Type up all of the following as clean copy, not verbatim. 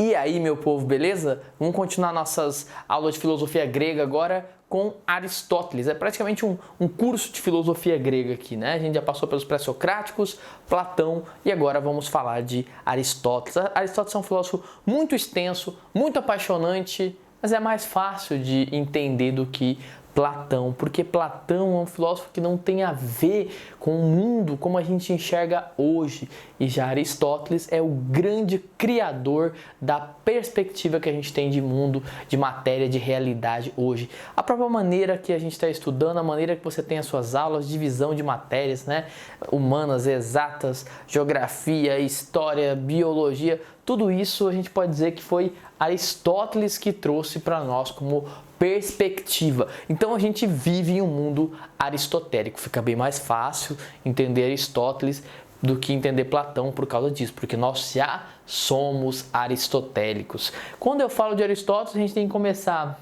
E aí, meu povo, beleza? Vamos continuar nossas aulas de filosofia grega agora com Aristóteles. É praticamente um curso de filosofia grega aqui, né? A gente já passou pelos pré-socráticos, Platão e agora vamos falar de Aristóteles. Aristóteles é um filósofo muito extenso, muito apaixonante, mas é mais fácil de entender do que Platão, porque Platão é um filósofo que não tem a ver com o mundo como a gente enxerga hoje, e já Aristóteles é o grande criador da perspectiva que a gente tem de mundo, de matéria, de realidade hoje. A própria maneira que a gente está estudando, a maneira que você tem as suas aulas, divisão de matérias, né? Humanas, exatas, geografia, história, biologia, tudo isso a gente pode dizer que foi Aristóteles que trouxe para nós como perspectiva. Então a gente vive em um mundo aristotélico. Fica bem mais fácil entender Aristóteles do que entender Platão por causa disso, porque nós já somos aristotélicos. Quando eu falo de Aristóteles, a gente tem que começar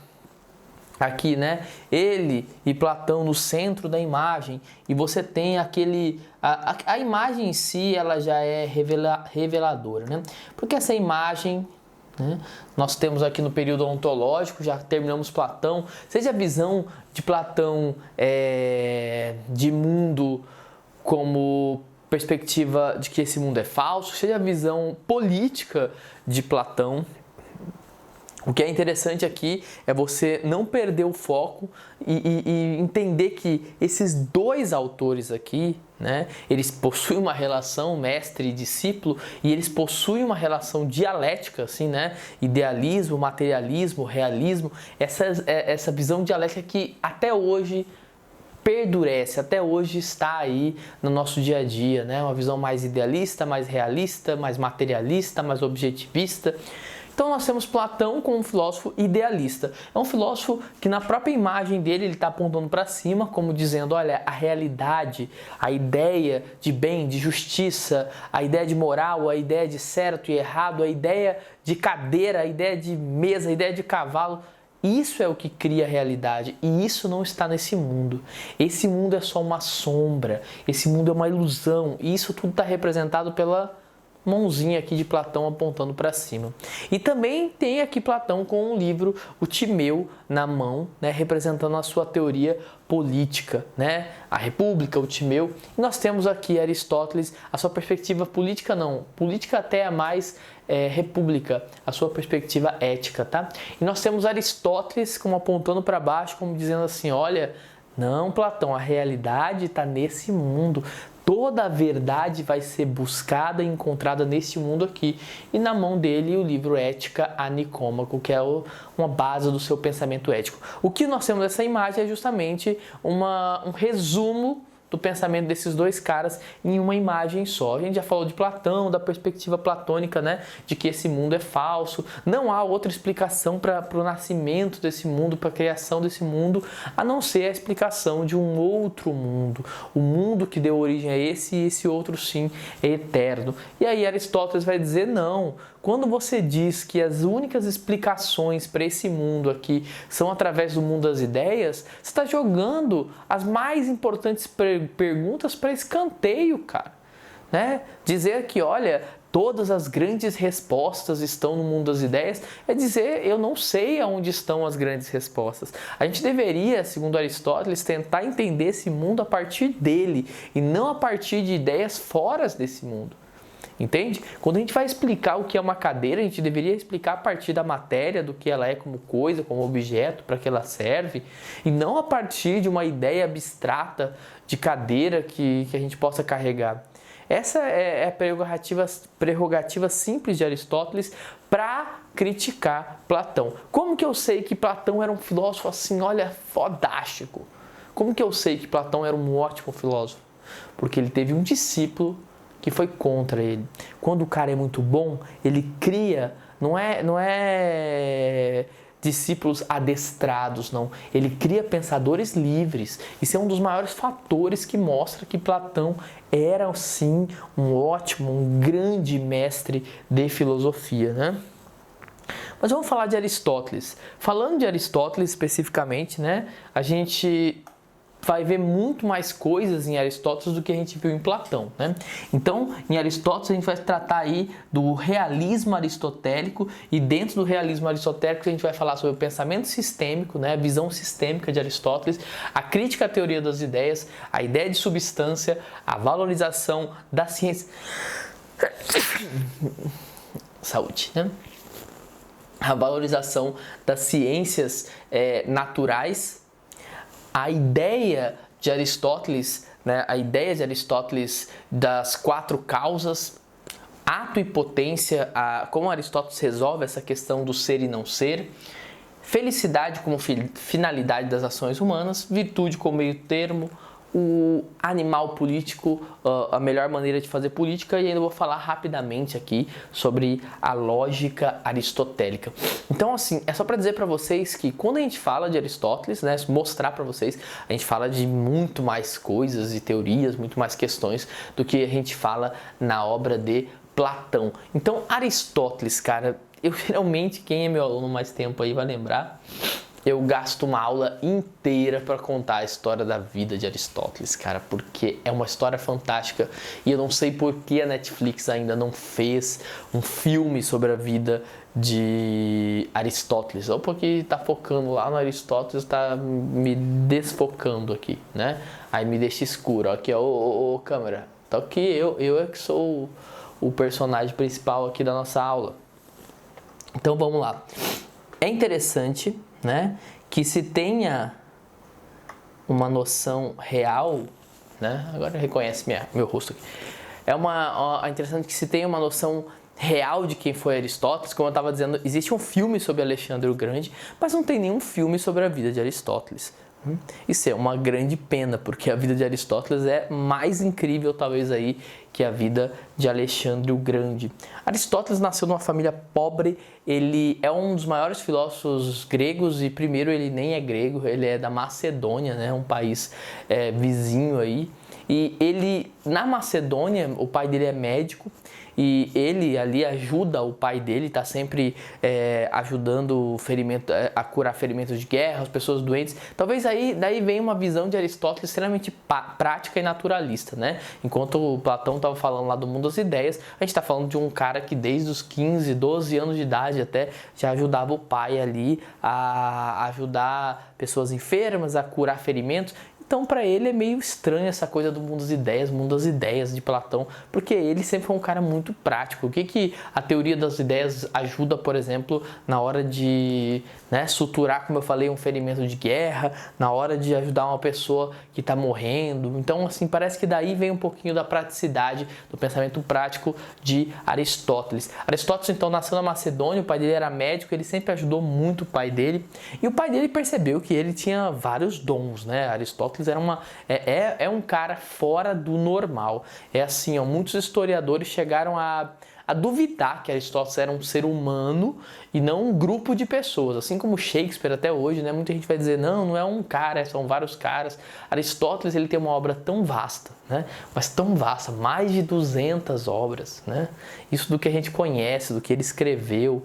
aqui, né? Ele e Platão no centro da imagem, e você tem aquele... A imagem em si, ela já é reveladora, né? Porque essa imagem... Nós temos aqui no período ontológico, já terminamos Platão, seja a visão de Platão de mundo como perspectiva de que esse mundo é falso, seja a visão política de Platão. O que é interessante aqui é você não perder o foco e entender que esses dois autores aqui, né, eles possuem uma relação mestre e discípulo, e eles possuem uma relação dialética, assim, né, idealismo, materialismo, realismo, essa visão dialética que até hoje perdurece, até hoje está aí no nosso dia a dia, né, uma visão mais idealista, mais realista, mais materialista, mais objetivista. Então nós temos Platão como um filósofo idealista. É um filósofo que na própria imagem dele ele está apontando para cima, como dizendo, olha, a realidade, a ideia de bem, de justiça, a ideia de moral, a ideia de certo e errado, a ideia de cadeira, a ideia de mesa, a ideia de cavalo, isso é o que cria a realidade, e isso não está nesse mundo. Esse mundo é só uma sombra, esse mundo é uma ilusão, e isso tudo está representado pela mãozinha aqui de Platão apontando para cima. E também tem aqui Platão com um livro, o Timeu, na mão, né, representando a sua teoria política, né, a República, o Timeu. E nós temos aqui Aristóteles, a sua perspectiva política não, política até é mais república, a sua perspectiva ética, tá? E nós temos Aristóteles como apontando para baixo, como dizendo assim, olha, não, Platão, a realidade está nesse mundo. Toda a verdade vai ser buscada e encontrada nesse mundo aqui. E na mão dele o livro Ética a Nicômaco, que é uma base do seu pensamento ético. O que nós temos nessa imagem é justamente um resumo do pensamento desses dois caras em uma imagem só. A gente já falou de Platão, da perspectiva platônica, né? De que esse mundo é falso. Não há outra explicação para o nascimento desse mundo, para a criação desse mundo, a não ser a explicação de um outro mundo. O mundo que deu origem a esse, e esse outro sim é eterno. E aí Aristóteles vai dizer, não, quando você diz que as únicas explicações para esse mundo aqui são através do mundo das ideias, você está jogando as mais importantes perguntas para escanteio, cara. Né? Dizer que, olha, todas as grandes respostas estão no mundo das ideias é dizer, eu não sei aonde estão as grandes respostas. A gente deveria, segundo Aristóteles, tentar entender esse mundo a partir dele e não a partir de ideias fora desse mundo. Entende? Quando a gente vai explicar o que é uma cadeira, a gente deveria explicar a partir da matéria, do que ela é como coisa, como objeto, para que ela serve, e não a partir de uma ideia abstrata de cadeira que a gente possa carregar. Essa é a prerrogativa simples de Aristóteles para criticar Platão. Como que eu sei que Platão era um filósofo assim, olha, fodástico? Como que eu sei que Platão era um ótimo filósofo? Porque ele teve um discípulo que foi contra ele. Quando o cara é muito bom, ele cria, não é discípulos adestrados, não. Ele cria pensadores livres. Isso é um dos maiores fatores que mostra que Platão era, sim, um ótimo, um grande mestre de filosofia, né? Mas vamos falar de Aristóteles. Falando de Aristóteles especificamente, né, a gente vai ver muito mais coisas em Aristóteles do que a gente viu em Platão, né? Então, em Aristóteles a gente vai tratar aí do realismo aristotélico, e dentro do realismo aristotélico a gente vai falar sobre o pensamento sistêmico, né? A visão sistêmica de Aristóteles, a crítica à teoria das ideias, a ideia de substância, a valorização da ciência. Saúde, né? A valorização das ciências naturais, a ideia de Aristóteles, né? A ideia de Aristóteles das 4 causas, ato e potência, como Aristóteles resolve essa questão do ser e não ser, felicidade como finalidade das ações humanas, virtude como meio termo, o animal político, a melhor maneira de fazer política, e ainda vou falar rapidamente aqui sobre a lógica aristotélica. Então, assim, é só para dizer para vocês que quando a gente fala de Aristóteles, né, mostrar para vocês, a gente fala de muito mais coisas e teorias, muito mais questões do que a gente fala na obra de Platão. Então, Aristóteles, cara, eu geralmente, quem é meu aluno mais tempo aí vai lembrar, eu gasto uma aula inteira para contar a história da vida de Aristóteles, cara, porque é uma história fantástica e eu não sei por que a Netflix ainda não fez um filme sobre a vida de Aristóteles, ou porque tá focando lá no Aristóteles, tá me desfocando aqui, né? Aí me deixa escuro, aqui ó, ô câmera, tá aqui, eu é que sou o personagem principal aqui da nossa aula. Então vamos lá. É interessante, né, que se tenha uma noção real, né, agora reconhece meu rosto aqui, é interessante que se tenha uma noção real de quem foi Aristóteles. Como eu estava dizendo, existe um filme sobre Alexandre o Grande, mas não tem nenhum filme sobre a vida de Aristóteles. Isso é uma grande pena, porque a vida de Aristóteles é mais incrível talvez aí que a vida de Alexandre o Grande. Aristóteles nasceu numa família pobre, ele é um dos maiores filósofos gregos, e primeiro ele nem é grego, ele é da Macedônia, né, um país vizinho aí. E ele, na Macedônia, o pai dele é médico, e ele ali ajuda o pai dele, está sempre ajudando a curar ferimentos de guerra, as pessoas doentes. Talvez daí vem uma visão de Aristóteles extremamente prática e naturalista, né? Enquanto o Platão estava falando lá do mundo das ideias, a gente está falando de um cara que desde os 15, 12 anos de idade até já ajudava o pai ali a ajudar pessoas enfermas, a curar ferimentos. Então, para ele é meio estranho essa coisa do mundo das ideias de Platão, porque ele sempre foi um cara muito prático. O que a teoria das ideias ajuda, por exemplo, na hora de suturar, como eu falei, um ferimento de guerra, na hora de ajudar uma pessoa que está morrendo. Então, assim, parece que daí vem um pouquinho da praticidade, do pensamento prático de Aristóteles. Aristóteles, então, nasceu na Macedônia, o pai dele era médico, ele sempre ajudou muito o pai dele, e o pai dele percebeu que ele tinha vários dons, né? Aristóteles era um cara fora do normal. É assim, ó, muitos historiadores chegaram a duvidar que Aristóteles era um ser humano e não um grupo de pessoas, assim como Shakespeare até hoje, né? Muita gente vai dizer, não é um cara, são vários caras. Aristóteles, ele tem uma obra tão vasta, né? Mas tão vasta, mais de 200 obras, né? Isso do que a gente conhece, do que ele escreveu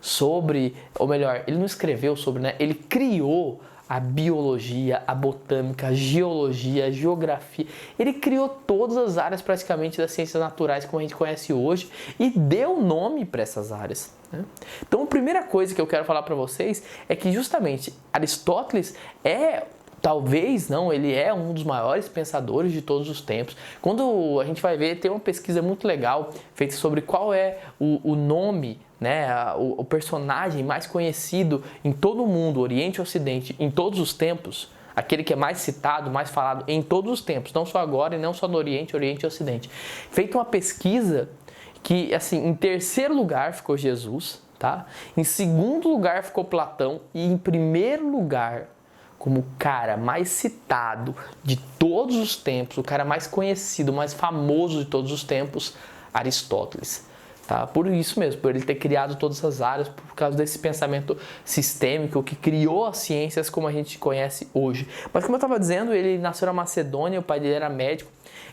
sobre, ou melhor, ele não escreveu sobre, né? Ele criou a biologia, a botânica, a geologia, a geografia. Ele criou todas as áreas praticamente das ciências naturais como a gente conhece hoje e deu nome para essas áreas, né? Então, a primeira coisa que eu quero falar para vocês é que justamente Aristóteles ele é um dos maiores pensadores de todos os tempos. Quando a gente vai ver, tem uma pesquisa muito legal feita sobre qual é o nome, né, o personagem mais conhecido em todo o mundo, Oriente e Ocidente, em todos os tempos, aquele que é mais citado, mais falado em todos os tempos, não só agora e não só no Oriente e Ocidente. Feita uma pesquisa que, assim, em terceiro lugar ficou Jesus, tá? Em segundo lugar ficou Platão e em primeiro lugar, como o cara mais citado de todos os tempos, o cara mais conhecido, mais famoso de todos os tempos, Aristóteles. Tá? Por isso mesmo, por ele ter criado todas as áreas, por causa desse pensamento sistêmico que criou as ciências como a gente conhece hoje. Mas como eu estava dizendo, ele nasceu na Macedônia, o pai dele era médico,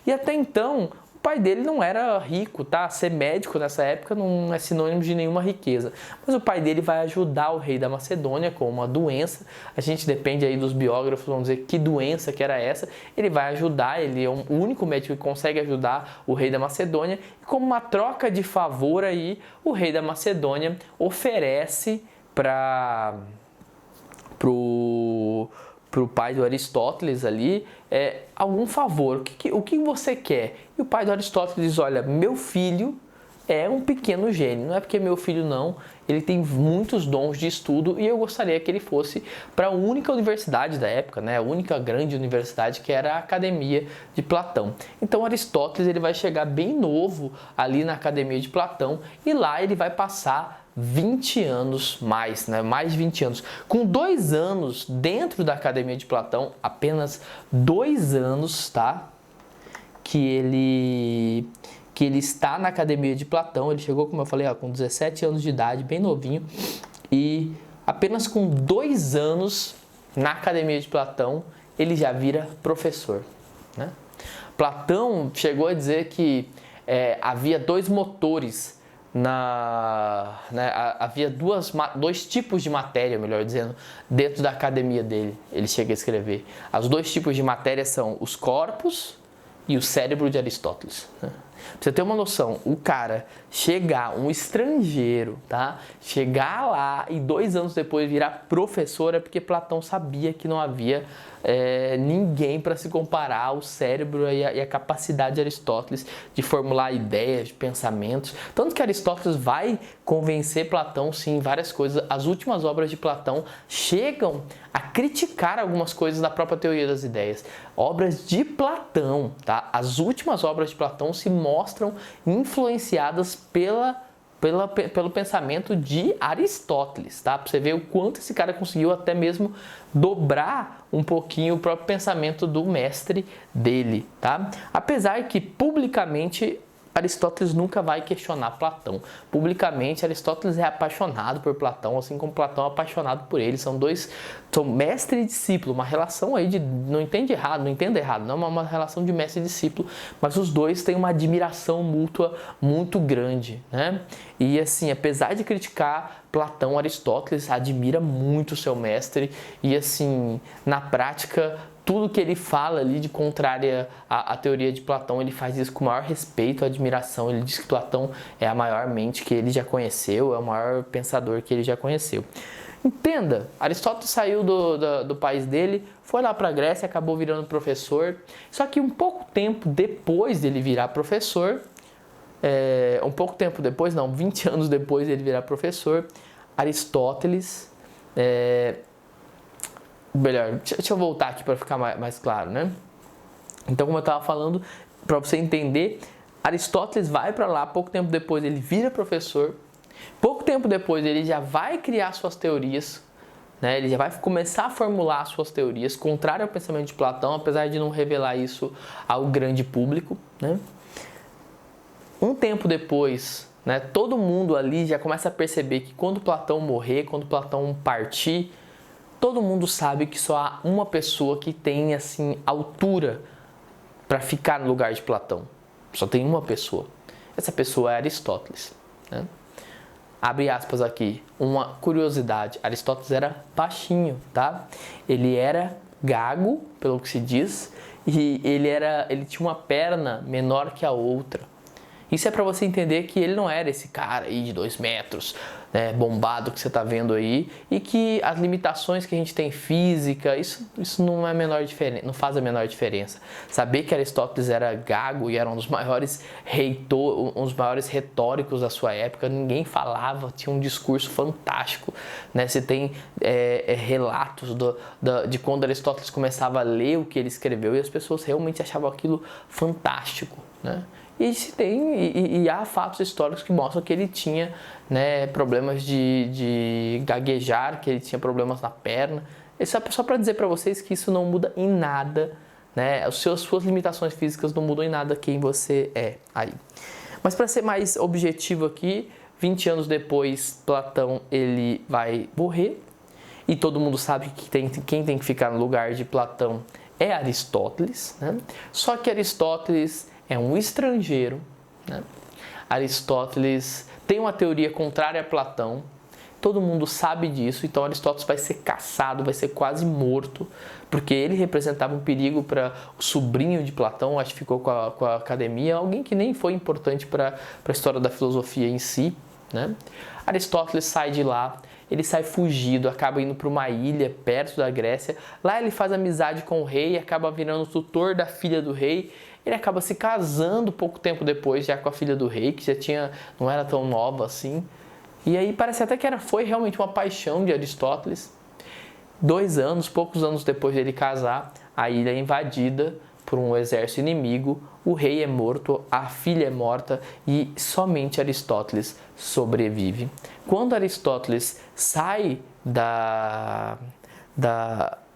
e até então pai dele não era rico, tá? Ser médico nessa época não é sinônimo de nenhuma riqueza. Mas o pai dele vai ajudar o rei da Macedônia com uma doença. A gente depende aí dos biógrafos, vamos dizer que doença que era essa. Ele vai ajudar, ele é o único médico que consegue ajudar o rei da Macedônia. E como uma troca de favor aí, o rei da Macedônia oferece para o pai do Aristóteles ali, algum favor, o que você quer? E o pai do Aristóteles diz, olha, meu filho é um pequeno gênio, não é porque meu filho não, ele tem muitos dons de estudo e eu gostaria que ele fosse para a única universidade da época, né? A única grande universidade que era a Academia de Platão. Então Aristóteles ele vai chegar bem novo ali na Academia de Platão e lá ele vai passar 20 anos mais, né? Mais de 20 anos. Com 2 anos dentro da Academia de Platão, apenas 2 anos, tá? Que ele está na Academia de Platão. Ele chegou, como eu falei, com 17 anos de idade, bem novinho. E apenas com 2 anos na Academia de Platão, ele já vira professor, né? Platão chegou a dizer que havia 2 motores havia dois tipos de matéria, melhor dizendo, dentro da academia dele. Ele chega a escrever. Os 2 tipos de matéria são os corpos e o cérebro de Aristóteles, né? Pra você ter uma noção, o cara chegar, um estrangeiro, tá? Chegar lá e 2 anos depois virar professor é porque Platão sabia que não havia ninguém para se comparar ao cérebro e a capacidade de Aristóteles de formular ideias, de pensamentos. Tanto que Aristóteles vai convencer Platão, sim, em várias coisas. As últimas obras de Platão chegam a criticar algumas coisas da própria teoria das ideias. Obras de Platão, tá? As últimas obras de Platão se mostram influenciadas pelo pensamento de Aristóteles, tá? Pra você ver o quanto esse cara conseguiu até mesmo dobrar um pouquinho o próprio pensamento do mestre dele, tá? Apesar que publicamente Aristóteles nunca vai questionar Platão. Publicamente, Aristóteles é apaixonado por Platão, assim como Platão é apaixonado por ele. São mestre e discípulo, uma relação aí de, não entenda errado, não é uma relação de mestre e discípulo, mas os dois têm uma admiração mútua muito grande, né? E assim, apesar de criticar Platão, Aristóteles admira muito o seu mestre e assim, na prática, tudo que ele fala ali de contrária à teoria de Platão, ele faz isso com o maior respeito, admiração. Ele diz que Platão é a maior mente que ele já conheceu, é o maior pensador que ele já conheceu. Entenda, Aristóteles saiu do país dele, foi lá para a Grécia, acabou virando professor. Só que um pouco tempo depois dele virar professor, 20 anos depois dele virar professor, Aristóteles... Melhor, deixa eu voltar aqui para ficar mais claro, né? Então, como eu estava falando, para você entender, Aristóteles vai para lá, pouco tempo depois ele vira professor, pouco tempo depois ele já vai criar suas teorias, né? Ele já vai começar a formular suas teorias, contrário ao pensamento de Platão, apesar de não revelar isso ao grande público, né? Um tempo depois, né, todo mundo ali já começa a perceber que quando Platão morrer, quando Platão partir, todo mundo sabe que só há uma pessoa que tem, assim, altura para ficar no lugar de Platão. Só tem uma pessoa. Essa pessoa é Aristóteles, né? Abre aspas aqui. Uma curiosidade. Aristóteles era baixinho, tá? Ele era gago, pelo que se diz, e ele tinha uma perna menor que a outra. Isso é para você entender que ele não era esse cara aí de 2 metros, né, bombado que você está vendo aí, e que as limitações que a gente tem física, isso não não faz a menor diferença. Saber que Aristóteles era gago e era um dos maiores retóricos da sua época, ninguém falava, tinha um discurso fantástico, né? Você tem relatos de quando Aristóteles começava a ler o que ele escreveu e as pessoas realmente achavam aquilo fantástico, né? E há fatos históricos que mostram que ele tinha, né, problemas de gaguejar, que ele tinha problemas na perna. Isso é só para dizer para vocês que isso não muda em nada, né? Suas limitações físicas não mudam em nada quem você é aí. Mas para ser mais objetivo aqui, 20 anos depois, Platão ele vai morrer. E todo mundo sabe que quem tem que ficar no lugar de Platão é Aristóteles, né? Só que Aristóteles é um estrangeiro, né? Aristóteles tem uma teoria contrária a Platão, todo mundo sabe disso, então Aristóteles vai ser caçado, vai ser quase morto, porque ele representava um perigo para o sobrinho de Platão, acho que ficou com a academia, alguém que nem foi importante para a história da filosofia em si, né? Aristóteles sai de lá, ele sai fugido, acaba indo para uma ilha perto da Grécia, lá ele faz amizade com o rei, acaba virando tutor da filha do rei, ele acaba se casando pouco tempo depois já com a filha do rei, que não era tão nova assim. E aí parece até que foi realmente uma paixão de Aristóteles. 2 anos, poucos anos depois dele casar, a ilha é invadida por um exército inimigo, o rei é morto, a filha é morta e somente Aristóteles sobrevive. Quando Aristóteles sai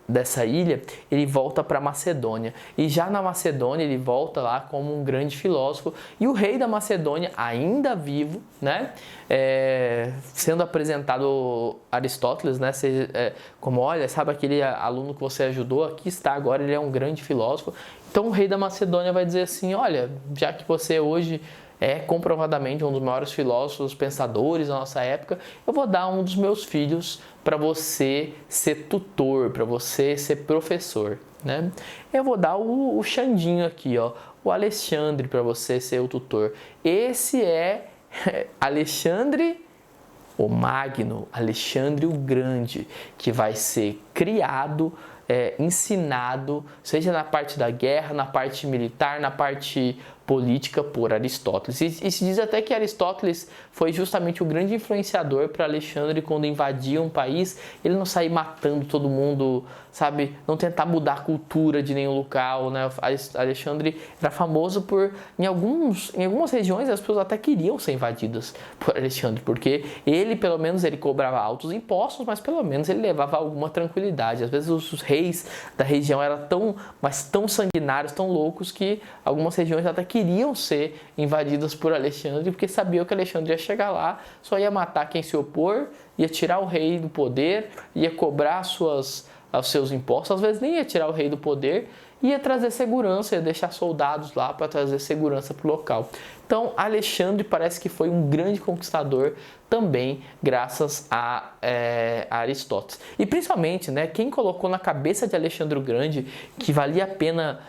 dessa ilha, ele volta para Macedônia. E já na Macedônia ele volta lá como um grande filósofo. E o rei da Macedônia, ainda vivo, né? Sendo apresentado Aristóteles, né? Como, olha, sabe aquele aluno que você ajudou? Aqui está agora, ele é um grande filósofo. Então o rei da Macedônia vai dizer assim, olha, já que você hoje é comprovadamente um dos maiores filósofos, pensadores da nossa época, eu vou dar um dos meus filhos para você ser tutor, para você ser professor, né? Eu vou dar o Xandinho aqui, ó, o Alexandre para você ser o tutor. Esse é Alexandre o Magno, Alexandre o Grande, que vai ser criado, ensinado, seja na parte da guerra, na parte militar, na parte política por Aristóteles. E se diz até que Aristóteles foi justamente o grande influenciador para Alexandre quando invadia um país, ele não sair matando todo mundo, sabe, não tentar mudar a cultura de nenhum local, né? Alexandre era famoso por, em algumas regiões as pessoas até queriam ser invadidas por Alexandre, porque ele, pelo menos, ele cobrava altos impostos, mas pelo menos ele levava alguma tranquilidade. Às vezes os reis da região eram tão sanguinários, tão loucos, que algumas regiões até queriam ser invadidas por Alexandre, porque sabiam que Alexandre ia chegar lá, só ia matar quem se opor, ia tirar o rei do poder, ia cobrar os seus impostos, às vezes nem ia tirar o rei do poder, ia trazer segurança, ia deixar soldados lá para trazer segurança para o local. Então Alexandre parece que foi um grande conquistador também graças a Aristóteles. E principalmente, né, quem colocou na cabeça de Alexandre o Grande que valia a pena,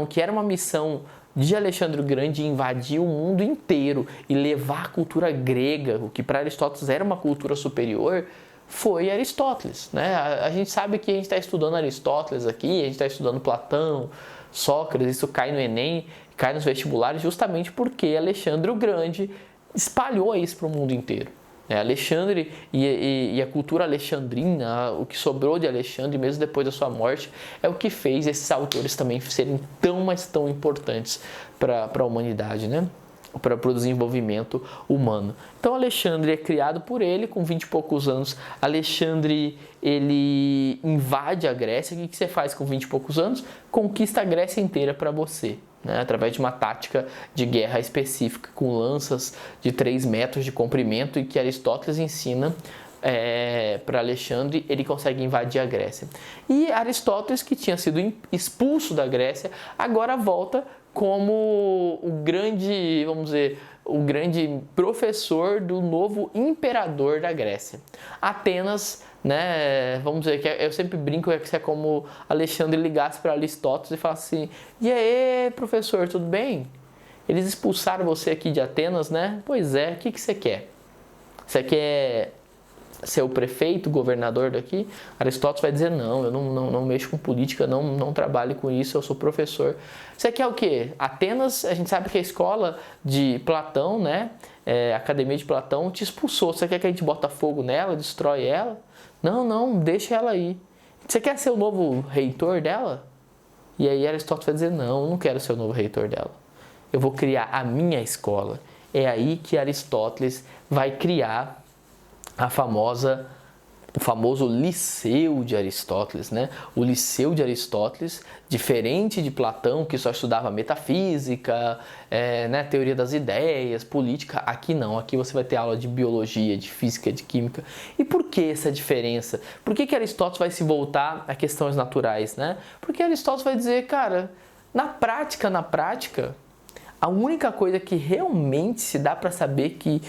que era uma missão de Alexandre o Grande invadir o mundo inteiro e levar a cultura grega, o que para Aristóteles era uma cultura superior, foi Aristóteles, né? A gente sabe que a gente está estudando Aristóteles aqui, a gente está estudando Platão, Sócrates, isso cai no Enem, cai nos vestibulares justamente porque Alexandre o Grande espalhou isso para o mundo inteiro. Alexandre e a cultura alexandrina, o que sobrou de Alexandre, mesmo depois da sua morte, é o que fez esses autores também serem mas tão importantes para a humanidade, né? Para o desenvolvimento humano. Então Alexandre é criado por ele, com 20 e poucos anos. Alexandre, ele invade a Grécia. O que você faz com 20 e poucos anos? Conquista a Grécia inteira para você, né? Através de uma tática de guerra específica, com lanças de 3 metros de comprimento, e que Aristóteles ensina para Alexandre, ele consegue invadir a Grécia. E Aristóteles, que tinha sido expulso da Grécia, agora volta como o grande, vamos dizer, o grande professor do novo imperador da Grécia. Atenas, né, vamos dizer, que eu sempre brinco que é como Alexandre ligasse para Aristóteles e falasse assim: e aí, professor, tudo bem? Eles expulsaram você aqui de Atenas, né? Pois é, o que você quer? Você quer ser o prefeito, o governador daqui? Aristóteles vai dizer: não, eu não mexo com política, não trabalho com isso, eu sou professor. Você quer o quê? Atenas, a gente sabe que a escola de Platão, né, a academia de Platão, te expulsou. Você quer que a gente bota fogo nela, destrói ela? Não, deixa ela aí. Você quer ser o novo reitor dela? E aí Aristóteles vai dizer: não quero ser o novo reitor dela. Eu vou criar a minha escola. É aí que Aristóteles vai criar o famoso Liceu de Aristóteles, né? O Liceu de Aristóteles, diferente de Platão, que só estudava metafísica, né, teoria das ideias, política, aqui não. Aqui você vai ter aula de biologia, de física, de química. E por que essa diferença? Por que Aristóteles vai se voltar a questões naturais, né? Porque Aristóteles vai dizer: cara, Na prática, a única coisa que realmente se dá para saber que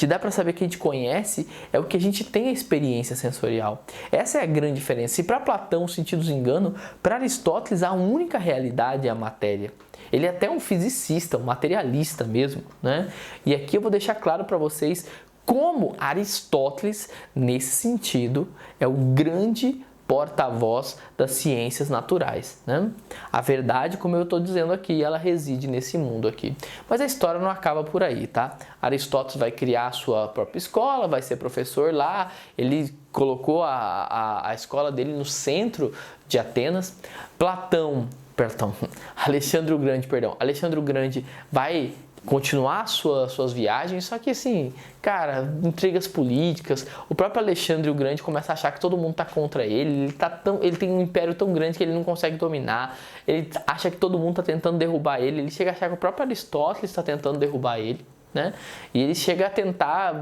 dá para saber que a gente conhece é o que a gente tem a experiência sensorial. Essa é a grande diferença. Se para Platão os sentidos enganam, para Aristóteles a única realidade é a matéria. Ele é até um fisicista, um materialista mesmo, né? E aqui eu vou deixar claro para vocês como Aristóteles, nesse sentido, é o grande porta-voz das ciências naturais, né? A verdade, como eu estou dizendo aqui, ela reside nesse mundo aqui. Mas a história não acaba por aí, tá? Aristóteles vai criar a sua própria escola, vai ser professor lá, ele colocou a escola dele no centro de Atenas. Alexandre o Grande vai continuar suas viagens, só que assim, cara, intrigas políticas, o próprio Alexandre o Grande começa a achar que todo mundo tá contra ele, ele tem um império tão grande que ele não consegue dominar, ele acha que todo mundo tá tentando derrubar ele chega a achar que o próprio Aristóteles está tentando derrubar ele, né? E ele chega a tentar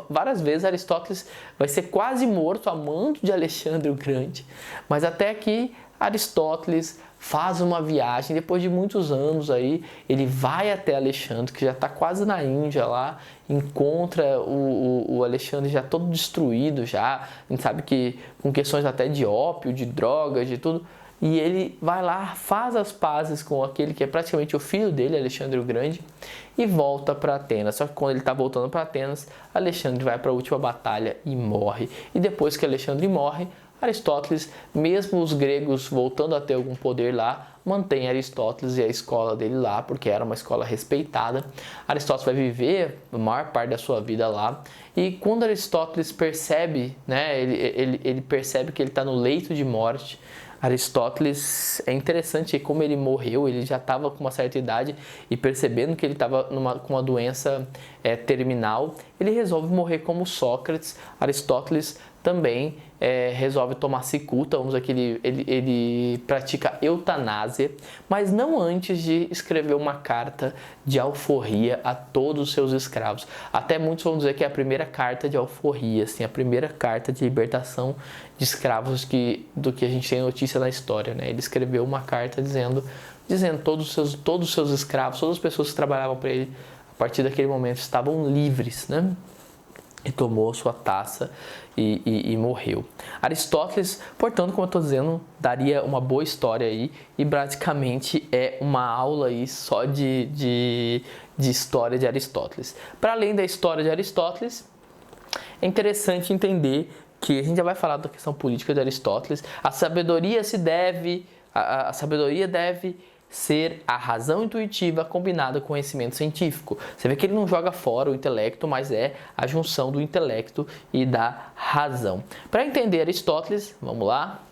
várias vezes. Aristóteles vai ser quase morto a mando de Alexandre o Grande, mas até que Aristóteles faz uma viagem, depois de muitos anos aí, ele vai até Alexandre, que já está quase na Índia lá, encontra o Alexandre já todo destruído já, a gente sabe que com questões até de ópio, de drogas, de tudo, e ele vai lá, faz as pazes com aquele que é praticamente o filho dele, Alexandre o Grande, e volta para Atenas. Só que quando ele está voltando para Atenas, Alexandre vai para a última batalha e morre. E depois que Alexandre morre, Aristóteles, mesmo os gregos voltando a ter algum poder lá, mantém Aristóteles e a escola dele lá, porque era uma escola respeitada. Aristóteles vai viver a maior parte da sua vida lá. E quando Aristóteles percebe, né, ele percebe que ele está no leito de morte. Aristóteles, é interessante como ele morreu, ele já estava com uma certa idade e percebendo que ele estava com uma doença terminal, ele resolve morrer como Sócrates. Aristóteles também resolve tomar cicuta, vamos dizer que ele pratica eutanásia, mas não antes de escrever uma carta de alforria a todos os seus escravos. Até muitos vão dizer que é a primeira carta de alforria, assim, a primeira carta de libertação de escravos do que a gente tem notícia na história, né? Ele escreveu uma carta dizendo todos os seus escravos, todas as pessoas que trabalhavam para ele, a partir daquele momento estavam livres, né? E tomou sua taça e morreu. Aristóteles, portanto, como eu estou dizendo, daria uma boa história aí e praticamente é uma aula aí só de história de Aristóteles. Para além da história de Aristóteles, é interessante entender que a gente já vai falar da questão política de Aristóteles. A sabedoria deve ser a razão intuitiva combinada com o conhecimento científico. Você vê que ele não joga fora o intelecto, mas é a junção do intelecto e da razão. Para entender Aristóteles, vamos lá.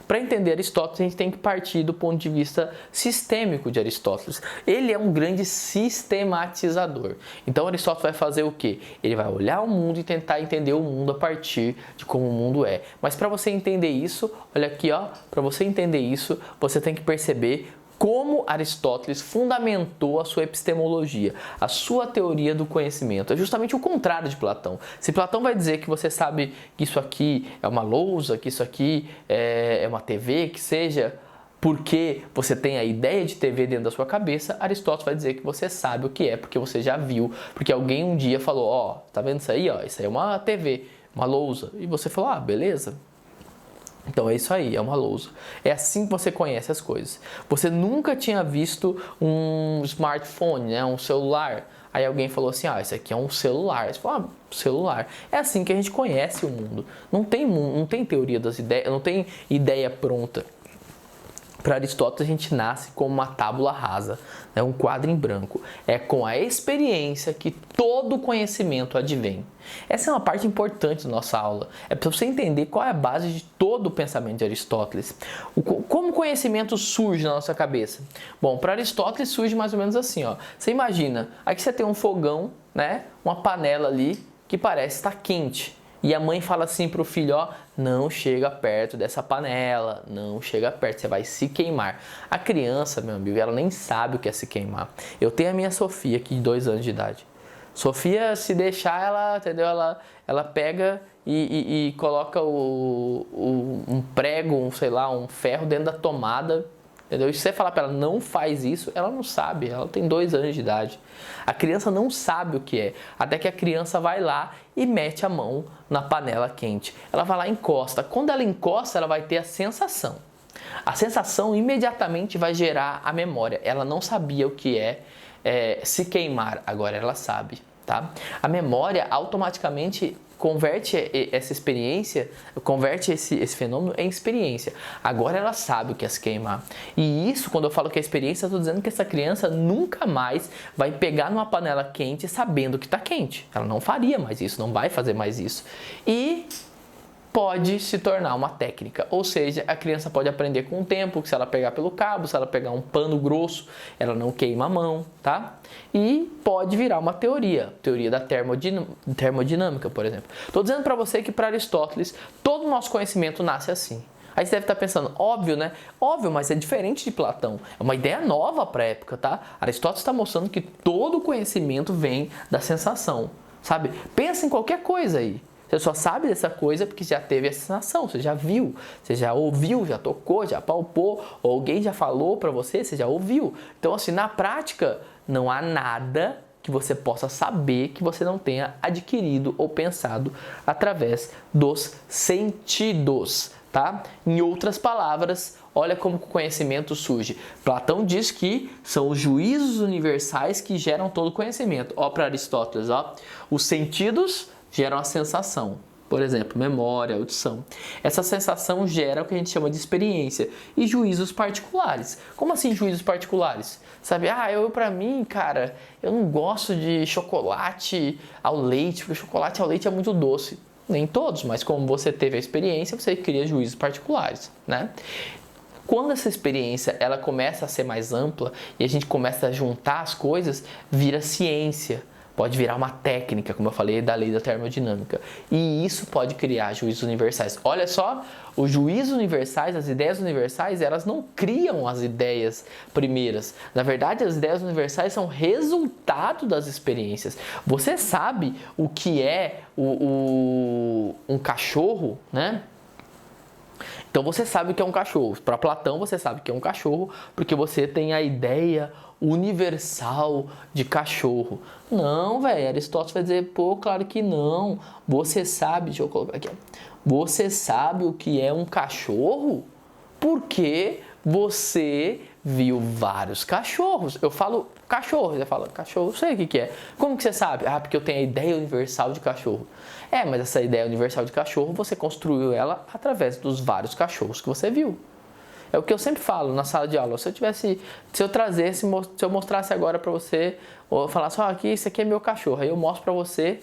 Para entender Aristóteles, a gente tem que partir do ponto de vista sistêmico de Aristóteles. Ele é um grande sistematizador. Então Aristóteles vai fazer o quê? Ele vai olhar o mundo e tentar entender o mundo a partir de como o mundo é. Mas para você entender isso, olha aqui, ó, para você entender isso, você tem que perceber como Aristóteles fundamentou a sua epistemologia, a sua teoria do conhecimento. É justamente o contrário de Platão. Se Platão vai dizer que você sabe que isso aqui é uma lousa, que isso aqui é uma TV, que seja porque você tem a ideia de TV dentro da sua cabeça, Aristóteles vai dizer que você sabe o que é, porque você já viu, porque alguém um dia falou, ó, tá vendo isso aí? Ó, isso aí é uma TV, uma lousa. E você falou, ah, beleza. Então é isso aí, é uma lousa. É assim que você conhece as coisas. Você nunca tinha visto um smartphone, né? Um celular. Aí alguém falou assim, ah, isso aqui é um celular. Você fala, ah, celular. É assim que a gente conhece o mundo. Não tem teoria das ideias, não tem ideia pronta. Para Aristóteles, a gente nasce como uma tábula rasa, né? Um quadro em branco. É com a experiência que todo conhecimento advém. Essa é uma parte importante da nossa aula. É para você entender qual é a base de todo o pensamento de Aristóteles. Como o conhecimento surge na nossa cabeça? Bom, para Aristóteles surge mais ou menos assim, ó. Você imagina, aqui você tem um fogão, né? Uma panela ali que parece estar quente. E a mãe fala assim para o filho, ó, não chega perto dessa panela, não chega perto, você vai se queimar. A criança, meu amigo, ela nem sabe o que é se queimar. Eu tenho a minha Sofia aqui de 2 anos de idade. Sofia, se deixar, ela, entendeu? Ela pega e coloca um prego, sei lá, um ferro dentro da tomada entendeu? E se você falar para ela não faz isso, ela não sabe, ela tem 2 anos de idade. A criança não sabe o que é, até que a criança vai lá e mete a mão na panela quente. Ela vai lá e encosta. Quando ela encosta, ela vai ter a sensação. A sensação imediatamente vai gerar a memória. Ela não sabia o que é se queimar, agora ela sabe, tá? A memória automaticamente converte essa experiência, converte esse fenômeno em experiência. Agora ela sabe o que é se queimar. E isso, quando eu falo que é experiência, eu estou dizendo que essa criança nunca mais vai pegar numa panela quente sabendo que está quente. Ela não faria mais isso, não vai fazer mais isso. E pode se tornar uma técnica, ou seja, a criança pode aprender com o tempo, que se ela pegar pelo cabo, se ela pegar um pano grosso, ela não queima a mão, tá? E pode virar uma teoria da termodinâmica, por exemplo. Estou dizendo para você que para Aristóteles, todo o nosso conhecimento nasce assim. Aí você deve estar pensando, óbvio, né? Óbvio, mas é diferente de Platão. É uma ideia nova para a época, tá? Aristóteles está mostrando que todo o conhecimento vem da sensação, sabe? Pensa em qualquer coisa aí. Você só sabe dessa coisa porque já teve a sensação, você já viu, você já ouviu, já tocou, já palpou, ou alguém já falou para você, você já ouviu. Então, assim, na prática, não há nada que você possa saber que você não tenha adquirido ou pensado através dos sentidos, tá? Em outras palavras, olha como o conhecimento surge. Platão diz que são os juízos universais que geram todo o conhecimento. Ó, para Aristóteles, ó, os sentidos geram a sensação, por exemplo, memória, audição. Essa sensação gera o que a gente chama de experiência e juízos particulares. Como assim juízos particulares? Sabe, pra mim, cara, eu não gosto de chocolate ao leite, porque chocolate ao leite é muito doce. Nem todos, mas como você teve a experiência, você cria juízos particulares, né? Quando essa experiência ela começa a ser mais ampla e a gente começa a juntar as coisas, vira ciência. Pode virar uma técnica, como eu falei, da lei da termodinâmica. E isso pode criar juízos universais. Olha só, os juízos universais, as ideias universais, elas não criam as ideias primeiras. Na verdade, as ideias universais são resultado das experiências. Você sabe o que é um cachorro, né? Então você sabe o que é um cachorro. Para Platão, você sabe o que é um cachorro porque você tem a ideia universal de cachorro. Não, velho, Aristóteles vai dizer, pô, claro que não. Você sabe, deixa eu colocar aqui, você sabe o que é um cachorro? Porque você viu vários cachorros. Eu falo cachorro, você fala cachorro, sei o que é. Como que você sabe? Porque eu tenho a ideia universal de cachorro. Mas essa ideia universal de cachorro, você construiu ela através dos vários cachorros que você viu. É o que eu sempre falo na sala de aula. Se eu mostrasse agora pra você, ou eu falasse, aqui, esse aqui é meu cachorro. Aí eu mostro pra você,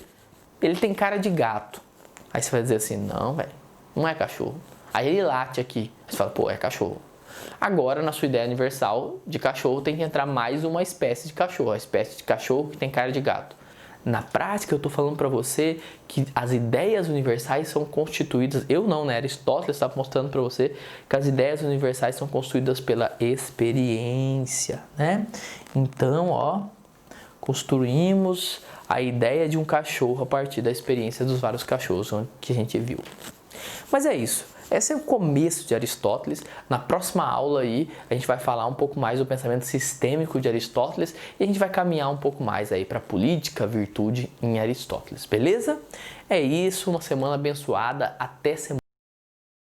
ele tem cara de gato. Aí você vai dizer assim, não, velho, não é cachorro. Aí ele late aqui. Aí você fala, pô, é cachorro. Agora, na sua ideia universal de cachorro, tem que entrar mais uma espécie de cachorro. A espécie de cachorro que tem cara de gato. Na prática, eu estou falando para você que as ideias universais são constituídas, eu não, né? Aristóteles está mostrando para você que as ideias universais são construídas pela experiência, né? Então, construímos a ideia de um cachorro a partir da experiência dos vários cachorros que a gente viu. Mas é isso. Esse é o começo de Aristóteles. Na próxima aula aí, a gente vai falar um pouco mais do pensamento sistêmico de Aristóteles e a gente vai caminhar um pouco mais aí para política, virtude em Aristóteles, beleza? É isso, uma semana abençoada, até semana.